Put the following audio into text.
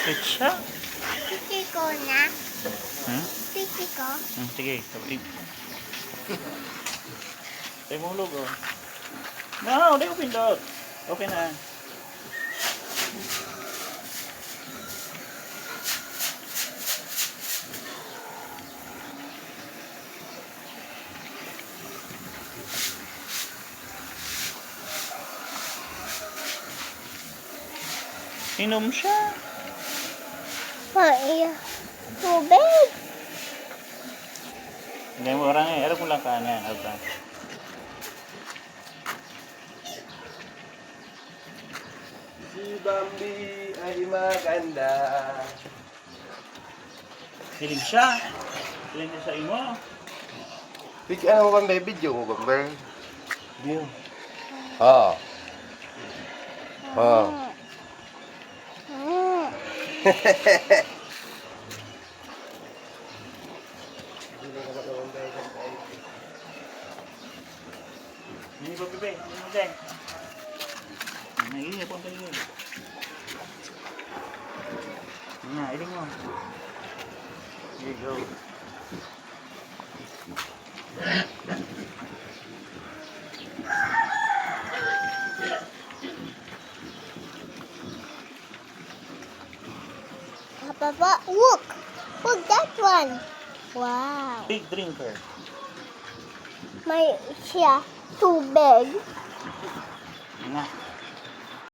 Sweet siya. Titi ko na. Hmm? Titi ko. Sige, sabay. Tayo mo hulog, oh. No, hindi ko pindot. Okay na. Inom siya. Ay, tubig. Hindi mo orang eh. Alam mo lang kanyan. Alam. Si Bambi ay maganda. Hiling siya. Hiling niya sa imo. Ano mo ba, video mo ba? View. Oo. Oo. Hindi ba, bebe? Hindi mo dyan. Nagiging po ang paligid. Nga, iling mo. Here you go. Papa, look. Look that one. Wow. Big drinker. May siya tubig. Nga.